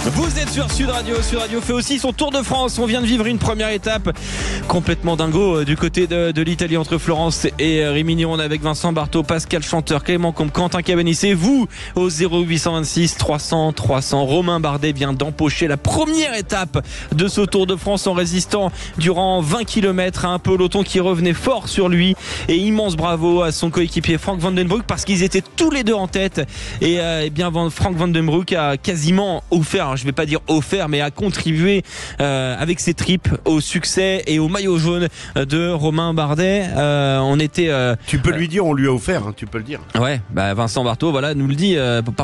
Vous êtes sur Sud Radio. Sud Radio fait aussi son tour de France. On vient de vivre une première étape complètement dingo du côté de l'Italie entre Florence et Rimini. On est avec Vincent Barthaud, Pascal Chanteur, Clément Combe, Quentin Cabanisse. Vous au 0826 300 300. Romain Bardet vient d'empocher la première étape de ce Tour de France en résistant durant 20 km à un peloton qui revenait fort sur lui. Et immense bravo à son coéquipier Frank Van Den Broek parce qu'ils étaient tous les deux en tête. Et bien Frank Van Den Broek a quasiment offert, je ne vais pas dire offert, mais a contribué avec ses tripes au succès et au maillot jaune de Romain Bardet. On était. Tu peux lui dire, on lui a offert, hein, tu peux le dire. Ouais, Vincent Barthaud, voilà, nous le dit.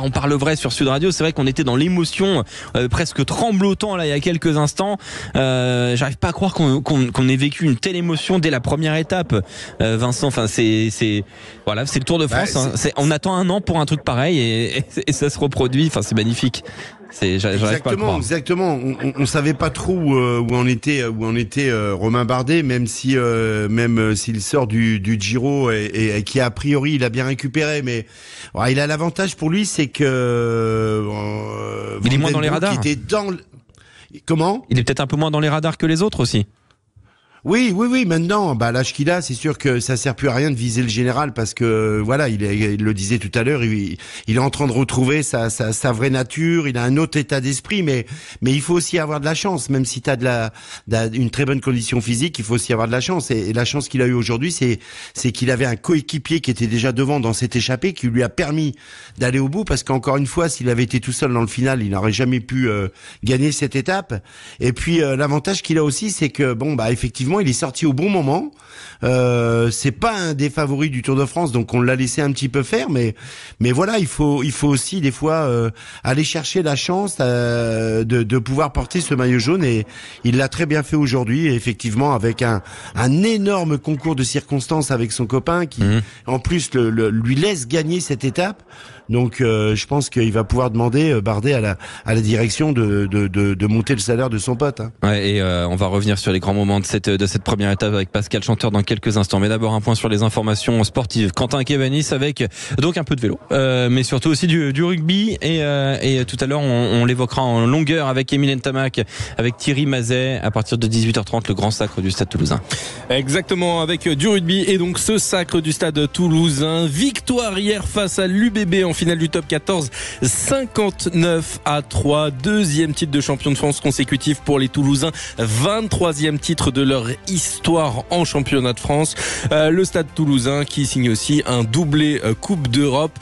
On parle vrai sur Sud Radio. C'est vrai qu'on était dans l'émotion, presque tremblotant là il y a quelques instants. J'arrive pas à croire qu'on ait vécu une telle émotion dès la première étape. Vincent, enfin c'est le Tour de France. On attend un an pour un truc pareil et ça se reproduit. Enfin, c'est magnifique. Exactement. On savait pas trop où en était Romain Bardet, même s'il sort du Giro et qui a priori il a bien récupéré, mais il a l'avantage pour lui, c'est que il est moins dans les radars. Comment ? Il est peut-être un peu moins dans les radars que les autres aussi. Oui, maintenant, l'âge qu'il a, c'est sûr que ça sert plus à rien de viser le général parce que, voilà, il le disait tout à l'heure, il est en train de retrouver sa vraie nature, il a un autre état d'esprit, mais il faut aussi avoir de la chance, même si t'as une très bonne condition physique, il faut aussi avoir de la chance, et la chance qu'il a eu aujourd'hui, c'est qu'il avait un coéquipier qui était déjà devant dans cette échappée, qui lui a permis d'aller au bout, parce qu'encore une fois, s'il avait été tout seul dans le final, il n'aurait jamais pu gagner cette étape. Et puis, l'avantage qu'il a aussi, c'est que, effectivement, il est sorti au bon moment. C'est pas un des favoris du Tour de France, donc on l'a laissé un petit peu faire, mais voilà, il faut aussi des fois aller chercher la chance de pouvoir porter ce maillot jaune, et il l'a très bien fait aujourd'hui, et effectivement avec un énorme concours de circonstances avec son copain qui en plus lui laisse gagner cette étape. Donc je pense qu'il va pouvoir demander Bardet à la direction de monter le salaire de son pote. Hein. Ouais, et on va revenir sur les grands moments de cette première étape avec Pascal Chanteur dans quelques instants. Mais d'abord un point sur les informations sportives. Quentin Cabanisse avec donc un peu de vélo, mais surtout aussi du rugby. Et tout à l'heure on l'évoquera en longueur avec Émile Ntamak, avec Thierry Mazet à partir de 18h30, le grand sacre du Stade Toulousain. Exactement, avec du rugby et donc ce sacre du Stade Toulousain. Victoire hier face à l'UBB en finale du top 14, 59-3, deuxième titre de champion de France consécutif pour les Toulousains, 23e titre de leur histoire en championnat de France. Le Stade Toulousain qui signe aussi un doublé Coupe d'Europe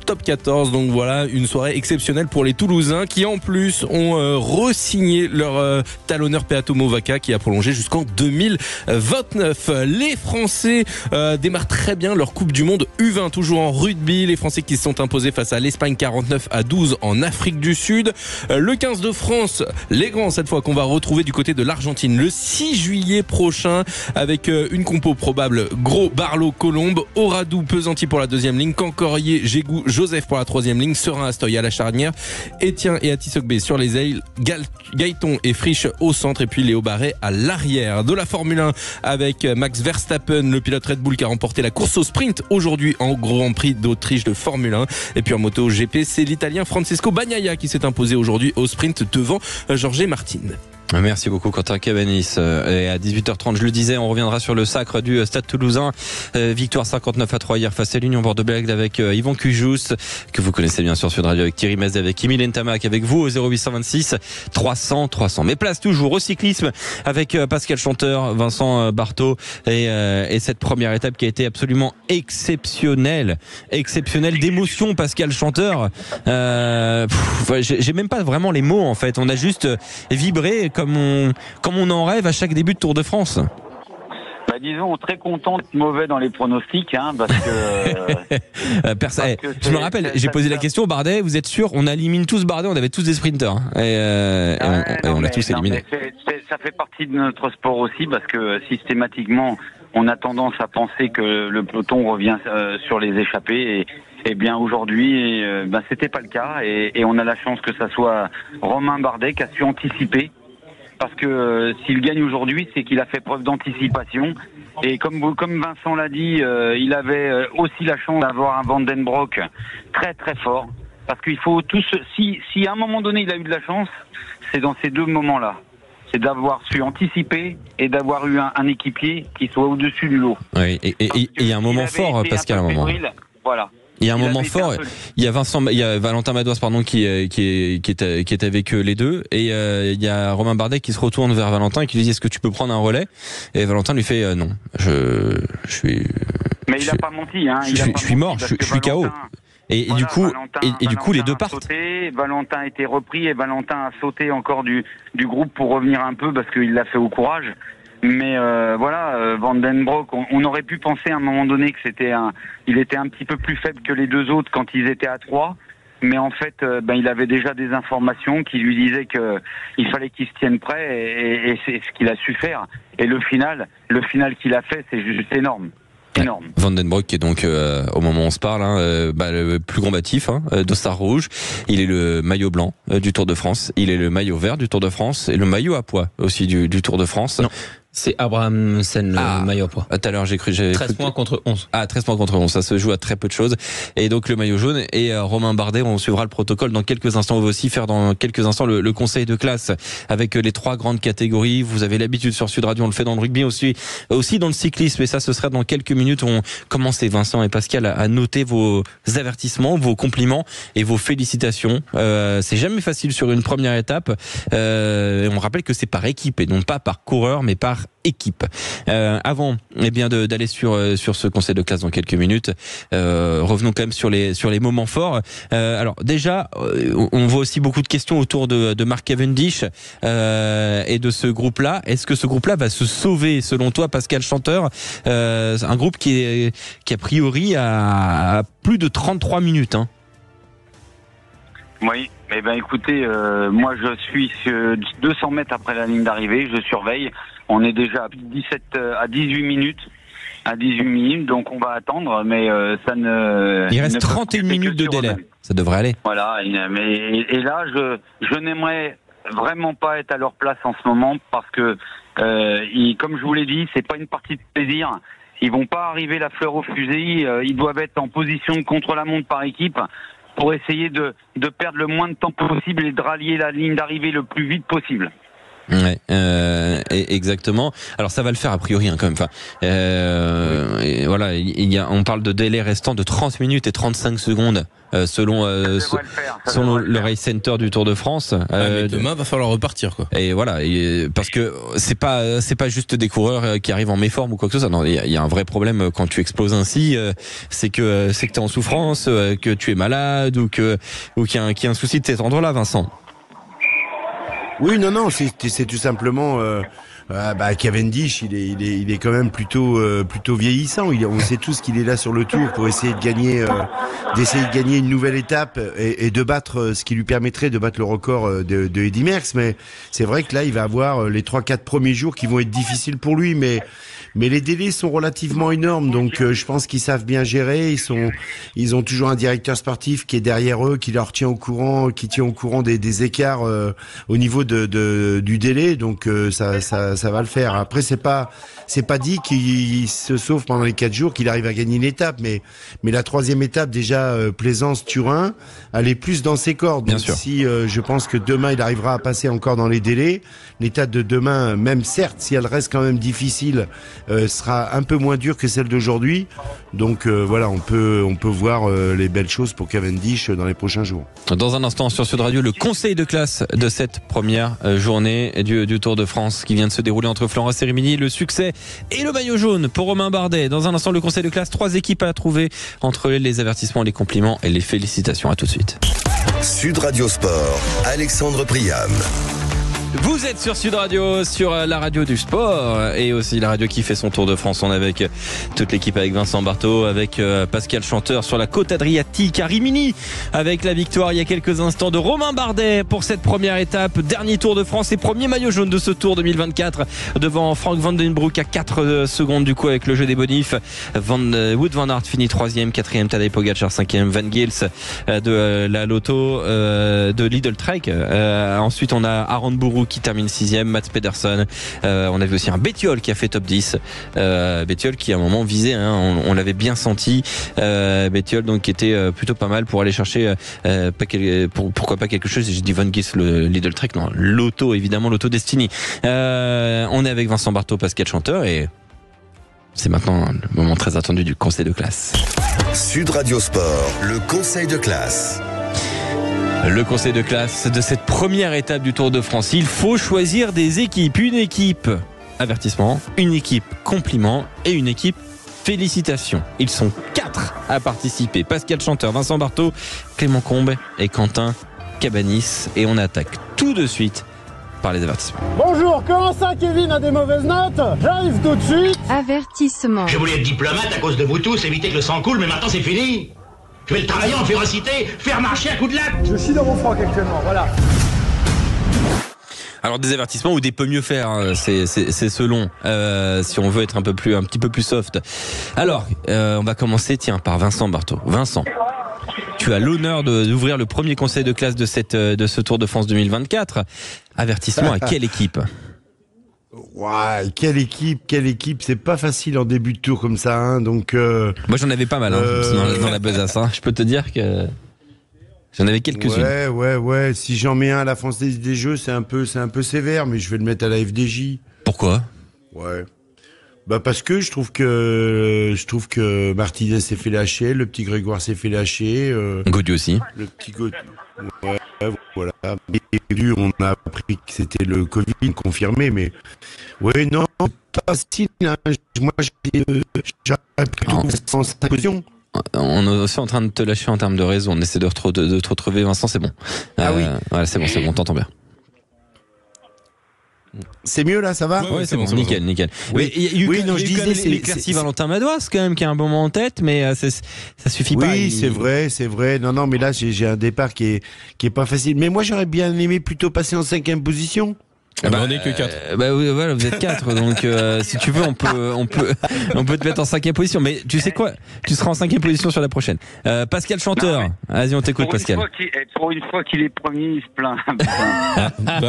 top 14, donc voilà une soirée exceptionnelle pour les Toulousains qui en plus ont re-signé leur talonneur Peato Movaca qui a prolongé jusqu'en 2029. Les Français démarrent très bien leur Coupe du Monde U20, toujours en rugby, les Français qui se sont imposés face à l'Espagne 49-12 en Afrique du Sud. Le 15 de France, les grands cette fois qu'on va retrouver du côté de l'Argentine le 6 juillet prochain avec une compo probable: Gros, Barlow, Colombe, Oradou, Pesanti pour la deuxième ligne, Cancorier, Gégou, Joseph pour la troisième ligne, Serin, Astoy à la charnière, Etienne et Atisogbe sur les ailes, Gaëton et Frisch au centre et puis Léo Barret à l'arrière. De la Formule 1 avec Max Verstappen, le pilote Red Bull qui a remporté la course au sprint aujourd'hui en Grand Prix d'Autriche de Formule 1. Et puis en moto GP, c'est l'Italien Francesco Bagnaia qui s'est imposé aujourd'hui au sprint devant Jorge Martin. Merci beaucoup Quentin Cabanisse. Et à 18h30, je le disais, on reviendra sur le sacre du Stade Toulousain. Victoire 59-3 hier face à l'Union Bordeaux-Bègles avec Yvan Cujous, que vous connaissez bien sûr sur Radio, avec Thierry Mazet, avec Émile Ntamak, avec vous au 0826 300 300. Mais place toujours au cyclisme avec Pascal Chanteur, Vincent Barthaud et cette première étape qui a été absolument exceptionnelle d'émotion. Pascal Chanteur, j'ai même pas vraiment les mots en fait. On a juste vibré comme on en rêve à chaque début de Tour de France. Disons très content d'être mauvais dans les pronostics, parce que je me rappelle, j'ai posé la question: Bardet, vous êtes sûr? On élimine tous Bardet, on avait tous des sprinters et on l'a tous éliminé. Ça fait partie de notre sport aussi, parce que systématiquement on a tendance à penser que le peloton revient sur les échappées, et bien aujourd'hui c'était pas le cas, et on a la chance que ça soit Romain Bardet qui a su anticiper. Parce que s'il gagne aujourd'hui, c'est qu'il a fait preuve d'anticipation. Et comme Vincent l'a dit, il avait aussi la chance d'avoir un Van Den Broek très très fort. Parce qu'il faut si à un moment donné il a eu de la chance, c'est dans ces deux moments-là. C'est d'avoir su anticiper et d'avoir eu un équipier qui soit au-dessus du lot. Oui, et il y a un moment fort, Pascal, à un moment. Voilà. Il y a un moment fort. Il y a Valentin Madoise, qui est avec les deux, et il y a Romain Bardet qui se retourne vers Valentin et qui lui dit: est-ce que tu peux prendre un relais? Et Valentin lui fait non. Je suis. Mais il a pas menti, hein. Je suis mort. Je suis KO. Et voilà, du coup, les deux partent. Valentin a été repris et Valentin a sauté encore du groupe pour revenir un peu parce qu'il l'a fait au courage. Mais Van den Broek, on aurait pu penser à un moment donné que il était un petit peu plus faible que les deux autres quand ils étaient à 3. Mais en fait, il avait déjà des informations qui lui disaient que il fallait qu'il se tienne prêt et c'est ce qu'il a su faire. Et le final qu'il a fait, c'est juste énorme. Énorme. Van den Broek qui est donc au moment où on se parle le plus combatif d'Ostar Rouge. Il est le maillot blanc du Tour de France, il est le maillot vert du Tour de France et le maillot à pois aussi du Tour de France. Non. C'est Abrahamsen, le maillot à pois. Tout à l'heure, j'ai 13 points contre 11. 13 points contre 11. Ça se joue à très peu de choses. Et donc, le maillot jaune et Romain Bardet, on suivra le protocole dans quelques instants. On va aussi faire dans quelques instants le conseil de classe avec les 3 grandes catégories. Vous avez l'habitude sur Sud Radio, on le fait dans le rugby aussi dans le cyclisme. Et ça, ce sera dans quelques minutes. On commence, Vincent et Pascal, à noter vos avertissements, vos compliments et vos félicitations. C'est jamais facile sur une première étape. On rappelle que c'est par équipe et non pas par coureur, mais par équipe. Avant d'aller sur ce conseil de classe dans quelques minutes, revenons quand même sur les moments forts. Alors déjà, on voit aussi beaucoup de questions autour de Mark Cavendish et de ce groupe-là. Est-ce que ce groupe-là va se sauver selon toi, Pascal Chanteur? Un groupe qui a priori a plus de 33 minutes. Oui, écoutez, moi je suis 200 mètres après la ligne d'arrivée, je surveille. On est déjà à 18 minutes. À 18 minutes, donc on va attendre, mais ça ne... Il reste 31 minutes de délai, ça devrait aller. Voilà, et là, je n'aimerais vraiment pas être à leur place en ce moment, parce que, comme je vous l'ai dit, c'est pas une partie de plaisir. Ils vont pas arriver la fleur au fusil, ils doivent être en position de contre-la-montre par équipe, pour essayer de perdre le moins de temps possible et de rallier la ligne d'arrivée le plus vite possible. Ouais, exactement. Alors ça va le faire a priori quand même. Et voilà, on parle de délai restant de 30 minutes et 35 secondes selon le Race Center du Tour de France. Mais demain va falloir repartir quoi. Et voilà, parce que c'est pas juste des coureurs qui arrivent en méforme ou quoi que ce soit. Non, il y a un vrai problème quand tu exploses ainsi. C'est que t'es en souffrance, que tu es malade ou qu'il y a un souci de cet ordre-là, Vincent. Oui, non, c'est tout simplement Cavendish, il est quand même plutôt vieillissant. On sait tous qu'il est là sur le Tour pour essayer de gagner une nouvelle étape et de battre ce qui lui permettrait de battre le record de Eddy Merckx. Mais c'est vrai que là, il va avoir les 3-4 premiers jours qui vont être difficiles pour lui, mais les délais sont relativement énormes, donc je pense qu'ils savent bien gérer. Ils ont toujours un directeur sportif qui est derrière eux, qui leur tient au courant, qui tient au courant des écarts au niveau du délai. Donc ça va le faire. Après c'est pas dit qu'il se sauve pendant les 4 jours, qu'il arrive à gagner une étape, mais la 3e étape déjà Plaisance-Turin, elle est plus dans ses cordes. Bien donc sûr. Si je pense que demain il arrivera à passer encore dans les délais, l'étape de demain, même certes si elle reste quand même difficile, sera un peu moins dure que celle d'aujourd'hui. Donc voilà, on peut voir les belles choses pour Cavendish dans les prochains jours. Dans un instant sur Sud Radio, le conseil de classe de cette première journée du Tour de France qui vient de se dérouler entre Florence et Rimini. Le succès et le maillot jaune pour Romain Bardet. Dans un instant, le conseil de classe, 3 équipes à trouver entre les avertissements, les compliments et les félicitations. À tout de suite. Sud Radio Sport, Alexandre Priam. Vous êtes sur Sud Radio, sur la radio du sport et aussi la radio qui fait son tour de France. On est avec toute l'équipe, avec Vincent Barthaud, avec Pascal Chanteur sur la côte adriatique à Rimini, avec la victoire il y a quelques instants de Romain Bardet pour cette première étape, dernier Tour de France et premier maillot jaune de ce Tour 2024 devant Frank Van Den Broek à 4 secondes du coup avec le jeu des bonifs. Wout van Aert finit 3e, 4e Tadej Pogacar, 5e Van Gils de la Lotto de Lidl Trek. Ensuite on a Aron Bourou Soulsbourg qui termine 6e, Mats Pedersen. On avait aussi un Bettiol qui a fait top 10. Bettiol qui à un moment visait, hein, on l'avait bien senti. Bettiol donc qui était plutôt pas mal pour aller chercher pourquoi pas quelque chose. J'ai dit Von Gils, le Lidl Trek, non, l'auto évidemment, l'auto Destiny. On est avec Vincent Barthaud, Pascal Chanteur et c'est maintenant le moment très attendu du conseil de classe. Sud Radio Sport, le conseil de classe. Le conseil de classe de cette première étape du Tour de France. Il faut choisir des équipes. Une équipe avertissement, une équipe compliment et une équipe félicitations. Ils sont 4 à participer. Pascal Chanteur, Vincent Barthaud, Clément Combes et Quentin Cabanis. Et on attaque tout de suite par les avertissements. Bonjour, comment ça Kevin a des mauvaises notes? J'arrive tout de suite. Avertissement. Je voulais être diplomate à cause de vous tous, éviter que le sang coule, mais maintenant c'est fini. Je vais le travailler en férocité, faire marcher à coups de latte. Je suis dans mon froc actuellement, voilà. Alors des avertissements ou des peut mieux faire, hein, c'est selon. Si on veut être un petit peu plus soft. Alors, on va commencer par Vincent Barthaud. Vincent, tu as l'honneur d'ouvrir le premier conseil de classe de ce Tour de France 2024. Avertissement à quelle équipe? Ouais, quelle équipe, c'est pas facile en début de tour comme ça, hein, donc moi j'en avais pas mal dans la besace, hein. Je peux te dire que j'en avais quelques-unes. Ouais, si j'en mets un à la Française des Jeux, c'est un peu sévère, mais je vais le mettre à la FDJ. Pourquoi? Ouais. Bah parce que je trouve que Martinez s'est fait lâcher, le petit Grégoire s'est fait lâcher, Gaudu aussi. Le petit Gaudu. Ouais, voilà. Et on a appris que c'était le Covid confirmé, mais ouais, non, pas facile. Hein. Moi, j'aurais plutôt en position. On est aussi en train de te lâcher en termes de réseau. On essaie de te retrouver, Vincent, c'est bon. Ah oui. Voilà, c'est bon, t'entends bien. C'est mieux là, ça va? Ouais, c'est bon, nickel. Oui, je disais, c'est l'éclaircie Valentin Madoise quand même qui a un bon moment en tête, mais ça suffit pas. Oui, c'est vrai. Non, mais là j'ai un départ qui est pas facile. Mais moi j'aurais bien aimé plutôt passer en 5e position. On n'est que 4. Oui, voilà, vous êtes 4, donc si tu veux, on peut te mettre en 5e position. Mais tu sais quoi? Tu seras en 5e position sur la prochaine. Pascal Chanteur, vas-y, on t'écoute, Pascal. Pour une fois qu'il est premier, il se plaint.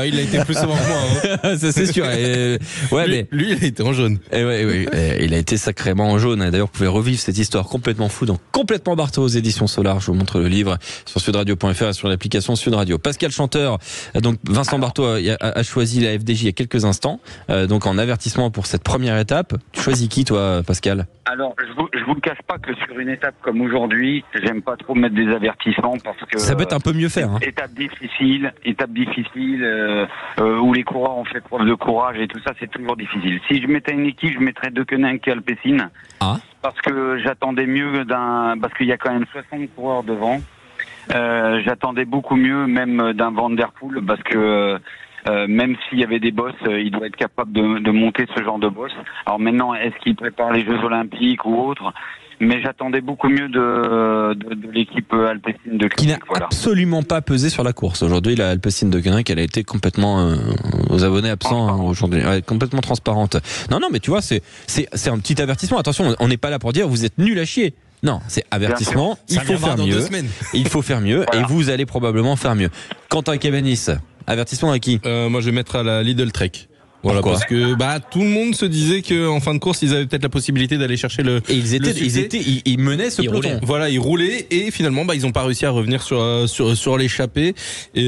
Il a été plus souvent que moi. Hein. Ça c'est sûr. Lui, il a été en jaune. Il a été sacrément en jaune. D'ailleurs, vous pouvez revivre cette histoire complètement fou dans Complètement Barthaud aux éditions Solar. Je vous montre le livre sur sudradio.fr et sur l'application Sud Radio. Pascal Chanteur, donc Vincent Barthaud a choisi la FDJ il y a quelques instants, donc en avertissement pour cette première étape. Tu choisis qui, toi, Pascal? Alors, je vous le cache pas que sur une étape comme aujourd'hui, j'aime pas trop mettre des avertissements parce que ça peut être un peu mieux faire. Hein. Étape difficile, où les coureurs ont fait preuve de courage et tout ça, c'est toujours difficile. Si je mettais une équipe, je mettrais Deceuninck et Alpecin. Ah. Parce que j'attendais mieux parce qu'il y a quand même 60 coureurs devant. J'attendais beaucoup mieux même d'un Van Der Poel parce que même s'il y avait des bosses, il doit être capable de monter ce genre de boss. Alors maintenant, est-ce qu'il prépare les Jeux Olympiques ou autre? Mais j'attendais beaucoup mieux de l'équipe Alpecin de Koenig. Qui n'a absolument pas pesé sur la course. Aujourd'hui, la Alpecin de Koenig, elle a été complètement aux abonnés absents aujourd'hui, complètement transparente. Non, mais tu vois, c'est un petit avertissement. Attention, on n'est pas là pour dire vous êtes nul à chier. Non, c'est avertissement. Il faut faire mieux. Il faut faire mieux, voilà. Et vous allez probablement faire mieux. Quentin Cabanis, avertissement à qui? Moi, je vais mettre à la Lidl Trek. Voilà, pourquoi? Parce que tout le monde se disait que en fin de course ils avaient peut-être la possibilité d'aller chercher le. Et ils menaient ce peloton. Voilà, ils roulaient et finalement ils ont pas réussi à revenir sur l'échappée. Et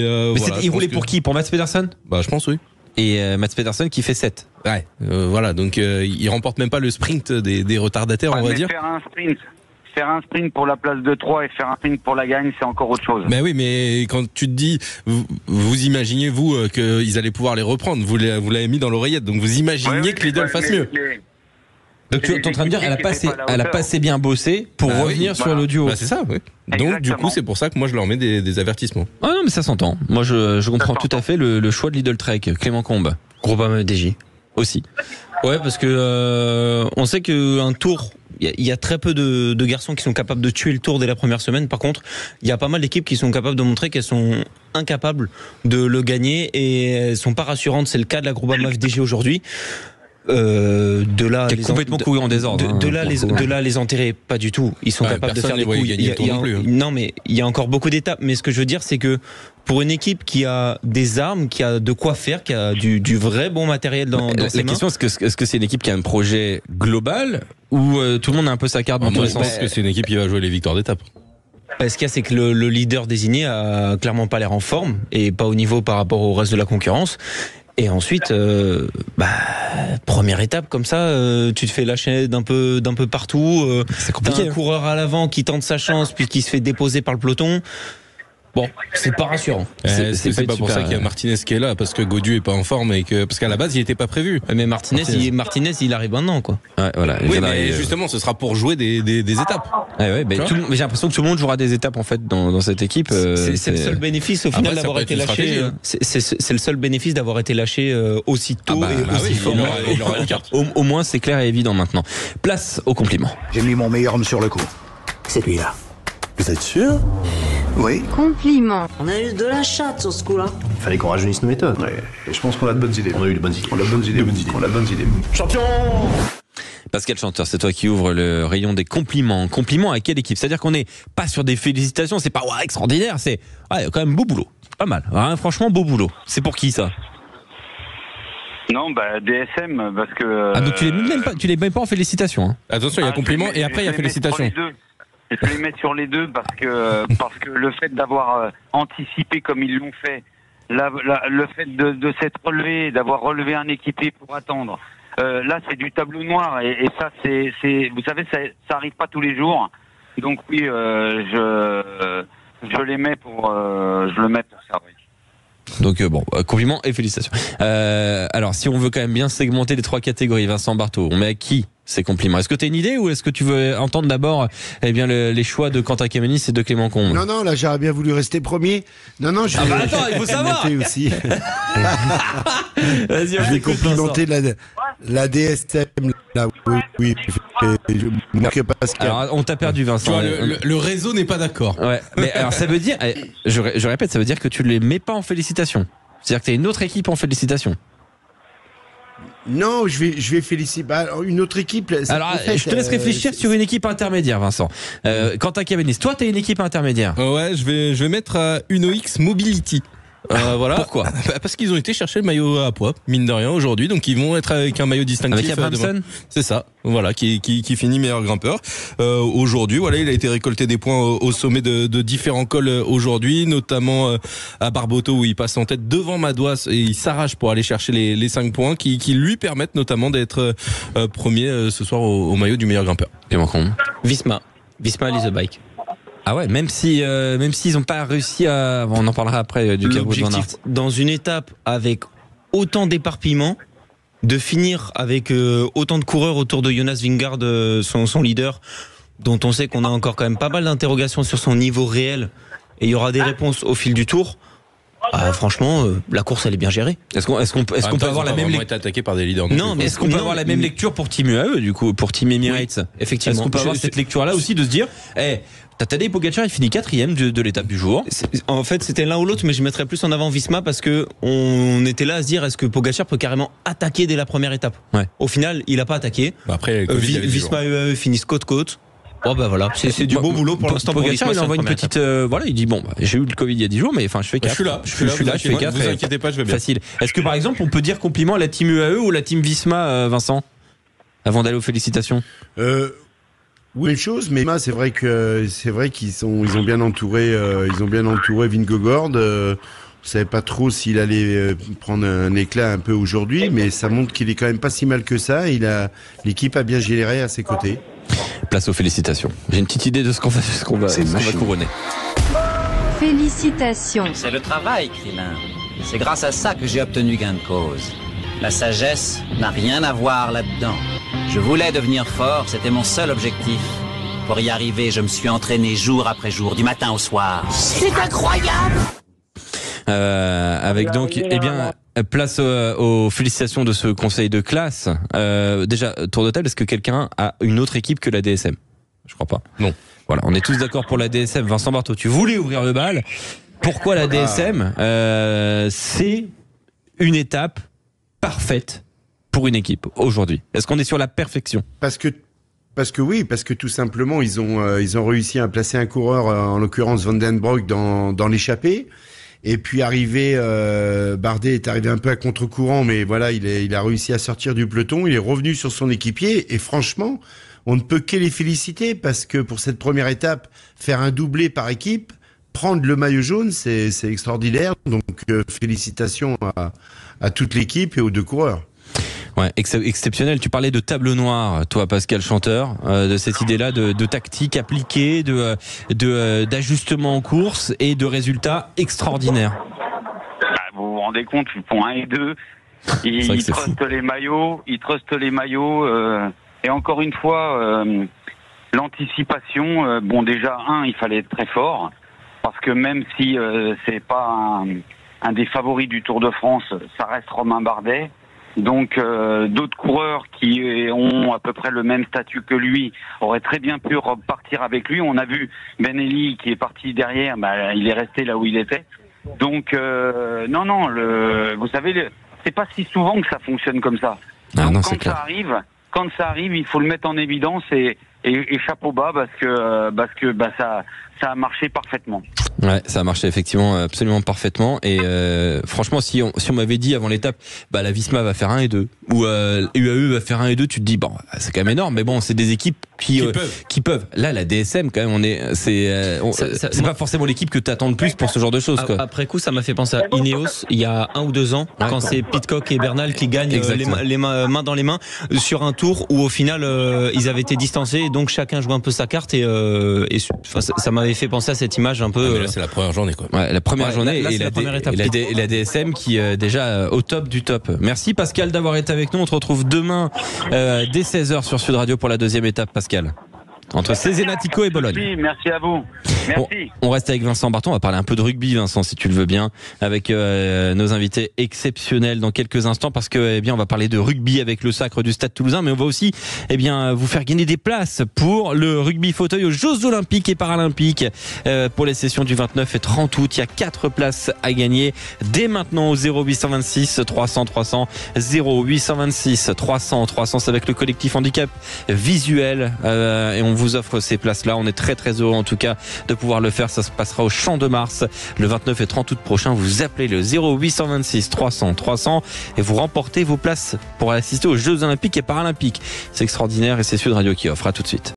ils roulaient pour qui? Pour Mats Pedersen? Je pense oui. Et Mats Pedersen qui fait 7. Ouais. Voilà, donc ils remportent même pas le sprint des retardataires, on va dire. Faire un sprint pour la place de 3 et faire un sprint pour la gagne, c'est encore autre chose. Mais oui, mais quand tu te dis, vous imaginez, vous, qu'ils allaient pouvoir les reprendre, vous l'avez mis dans l'oreillette, donc vous imaginiez que Lidl fasse mieux. Donc tu es en train de dire, elle a pas assez bien bossé pour revenir sur le duo. C'est ça, oui. Donc du coup, c'est pour ça que moi je leur mets des avertissements. Ah non, mais ça s'entend. Moi je comprends tout à fait le choix de Lidl Trek. Clément Combes. Groupama FDJ. Aussi. Ouais, parce que on sait qu'un tour, il y a très peu de garçons qui sont capables de tuer le tour dès la première semaine. Par contre, il y a pas mal d'équipes qui sont capables de montrer qu'elles sont incapables de le gagner et elles sont pas rassurantes. C'est le cas de la Groupama FDJ aujourd'hui. De là, qui est complètement couru en désordre. De là, les enterrer, pas du tout. Ils sont capables de faire des coups. Non, mais il y a encore beaucoup d'étapes. Mais ce que je veux dire, c'est que pour une équipe qui a des armes, qui a de quoi faire, qui a du vrai bon matériel dans ses mains. La question, est-ce que c'est une équipe qui a un projet global ou tout le monde a un peu sa carte dans tous les sens? Est-ce que c'est une équipe qui va jouer les victoires d'étape? Ce qu'il y a, c'est que le leader désigné a clairement pas l'air en forme et pas au niveau par rapport au reste de la concurrence. Et ensuite, première étape comme ça, tu te fais lâcher d'un peu partout. C'est compliqué. T'as un coureur à l'avant qui tente sa chance puis qui se fait déposer par le peloton. Bon, c'est pas rassurant. C'est pas pour ça qu'il y a Martinez qui est là, parce que Gaudu est pas en forme et parce qu'à la base il était pas prévu. Mais Martinez, il arrive maintenant, quoi. Ouais, voilà. Oui, mais justement, ce sera pour jouer des étapes. Ouais, mais j'ai l'impression que tout le monde jouera des étapes en fait dans cette équipe. C'est le seul bénéfice au final d'avoir été lâché. C'est le seul bénéfice d'avoir été lâché aussi tôt et aussi fort. Il aura une carte. Au moins, c'est clair et évident maintenant. Place au compliment. J'ai mis mon meilleur homme sur le coup. C'est lui-là. Vous êtes sûr? Oui. Compliment. On a eu de la chatte sur ce coup-là. Il fallait qu'on rajeunisse nos méthodes. Ouais. Et je pense qu'on a de bonnes idées. On a eu de bonnes idées. On a de bonnes idées. Champion! Pascal Chanteur, c'est toi qui ouvre le rayon des compliments. Compliments à quelle équipe? C'est-à-dire qu'on n'est pas sur des félicitations, c'est pas extraordinaire, c'est quand même beau boulot. Pas mal. Franchement, beau boulot. C'est pour qui ça? Non, DSM, parce que... donc tu les mets pas en félicitations. Hein. Attention, il y a compliments et après il y a félicitations. Je vais les mettre sur les deux parce que le fait d'avoir anticipé comme ils l'ont fait, le fait de s'être relevé, d'avoir relevé un équipier pour attendre, là c'est du tableau noir et ça c'est vous savez ça arrive pas tous les jours. Donc oui, je les mets je le mets pour ça. Oui. Donc compliments et félicitations. Alors si on veut quand même bien segmenter les trois catégories, Vincent Barthaud, on met à qui ces compliments? Est-ce que tu as une idée ou est-ce que tu veux entendre d'abord les choix de Quentin Kameni et de Clément Combe? Non, là j'aurais bien voulu rester premier. Non, je vais attends, il faut savoir aussi. Vas-y, je vais complimenter la DSM là. Oui. Pascal. Alors on t'a perdu, Vincent. Tu vois, le réseau n'est pas d'accord. Ouais, mais alors ça veut dire, je répète, ça veut dire que tu les mets pas en félicitations. C'est-à-dire que tu as une autre équipe en félicitations. Non, je vais féliciter une autre équipe. Alors, je te laisse réfléchir sur une équipe intermédiaire, Vincent. Quentin Cabanis, toi, t'es une équipe intermédiaire. Ouais, je vais mettre UnoX Mobility. Voilà. Pourquoi? Parce qu'ils ont été chercher le maillot à poids, mine de rien, aujourd'hui. Donc ils vont être avec un maillot distinctif. Avec Abramson. C'est ça. Voilà, qui finit meilleur grimpeur. Aujourd'hui, voilà, il a été récolté des points au sommet de différents cols aujourd'hui, notamment à Barboteau où il passe en tête devant Madouas et il s'arrache pour aller chercher les 5 points qui lui permettent notamment d'être premier ce soir au maillot du meilleur grimpeur. Et Macron. Visma Lease a Bike. Ah ouais, même s'ils n'ont pas réussi à... On en parlera après du Cabo de Van Aert. Dans une étape avec autant d'éparpillement, de finir avec autant de coureurs autour de Jonas Vingegaard, son leader, dont on sait qu'on a encore quand même pas mal d'interrogations sur son niveau réel, et il y aura des réponses au fil du tour. Franchement, la course elle est bien gérée. Est-ce qu'on peut avoir la même lecture? Être attaqué par des leaders. Non, mais est-ce qu'on peut avoir la même lecture pour Team UAE du coup, pour Team Emirates? Oui, effectivement. Est-ce qu'on peut avoir cette lecture-là aussi de se dire, Tadej Pogačar il finit 4e de l'étape du jour. En fait, c'était l'un ou l'autre, mais je mettrais plus en avant Visma parce que on était là à se dire est-ce que Pogačar peut carrément attaquer dès la première étape. Ouais. Au final, il a pas attaqué. Après, Visma UAE finissent côte-côte. Voilà, c'est du beau boulot pour l'instant. Pogačar, il envoie une petite il dit j'ai eu le Covid il y a 10 jours, mais je fais 4. Je suis là, je fais 4. Vous inquiétez pas, je vais bien. Facile. Est-ce que par exemple, on peut dire compliment à la team UAE ou la team Visma, Vincent, avant d'aller aux félicitations? Oui, une chose, mais c'est vrai qu'ils ont bien entouré Vingegaard. On savait pas trop s'il allait prendre un éclat un peu aujourd'hui, mais ça montre qu'il est quand même pas si mal que ça. L'équipe a bien géré à ses côtés. Place aux félicitations. J'ai une petite idée de ce qu'on va couronner. Félicitations. C'est le travail, Krillin. C'est grâce à ça que j'ai obtenu gain de cause. La sagesse n'a rien à voir là-dedans. Je voulais devenir fort, c'était mon seul objectif. Pour y arriver, je me suis entraîné jour après jour, du matin au soir. C'est incroyable! Avec donc, place aux félicitations de ce conseil de classe. Déjà, tour de table, est-ce que quelqu'un a une autre équipe que la DSM? Je crois pas. Non. Voilà, on est tous d'accord pour la DSM. Vincent Barthaud, tu voulais ouvrir le bal. Pourquoi la DSM? C'est une étape parfaite pour pour une équipe aujourd'hui? Est-ce qu'on est sur la perfection? Parce que tout simplement ils ont réussi à placer un coureur, en l'occurrence Van den Broek, dans l'échappée. Et puis Bardet est arrivé un peu à contre-courant, mais voilà, il a réussi à sortir du peloton. Il est revenu sur son équipier et franchement, on ne peut que les féliciter parce que pour cette première étape, faire un doublé par équipe, prendre le maillot jaune, c'est extraordinaire. Donc félicitations à toute l'équipe et aux deux coureurs. Ouais, exceptionnel. Tu parlais de table noire, toi, Pascal Chanteur, de cette idée-là de tactique appliquée, d'ajustement en course et de résultats extraordinaires. Vous vous rendez compte, ils font 1 et 2, ils trustent les maillots, et encore une fois, l'anticipation. Bon, déjà il fallait être très fort parce que même si c'est pas un des favoris du Tour de France, ça reste Romain Bardet. Donc d'autres coureurs qui ont à peu près le même statut que lui auraient très bien pu repartir avec lui. On a vu Benelli qui est parti derrière, il est resté là où il était. Donc vous savez, c'est pas si souvent que ça fonctionne comme ça. Donc quand ça arrive, il faut le mettre en évidence et chapeau bas parce que ça a marché parfaitement. Ouais, ça a marché effectivement absolument parfaitement et franchement si on m'avait dit avant l'étape la Visma va faire 1 et 2 ou UAE va faire 1 et 2, tu te dis c'est quand même énorme, mais bon, c'est des équipes qui peuvent. Là la DSM quand même, c'est pas forcément l'équipe que t'attends le plus pour ce genre de choses, quoi. Après coup, ça m'a fait penser à Ineos il y a 1 ou 2 ans, quand c'est Pidcock et Bernal qui gagnent les mains dans les mains sur un tour où au final ils avaient été distancés et donc chacun jouait un peu sa carte et ça m'avait fait penser à cette image un peu. Là, c'est la première journée, quoi. Ouais, la première journée là, et la DSM qui est déjà au top du top. Merci Pascal d'avoir été avec nous. On te retrouve demain dès 16h sur Sud Radio pour la deuxième étape, Pascal. Entre Cézanne-Tico et Bologne. Oui, merci à vous. Merci. On reste avec Vincent Barton. On va parler un peu de rugby, Vincent, si tu le veux bien, avec nos invités exceptionnels dans quelques instants, parce que on va parler de rugby avec le sacre du Stade Toulousain, mais on va aussi vous faire gagner des places pour le rugby fauteuil aux Jeux Olympiques et Paralympiques pour les sessions du 29 et 30 août. Il y a 4 places à gagner dès maintenant au 0826 300 300 0826 300 300. C'est avec le collectif handicap visuel et on vous offre ces places-là. On est très très heureux en tout cas de pouvoir le faire. Ça se passera au Champ de Mars le 29 et 30 août prochain. Vous appelez le 0826 300 300 et vous remportez vos places pour assister aux Jeux Olympiques et Paralympiques. C'est extraordinaire et c'est Sud Radio qui offre. À tout de suite.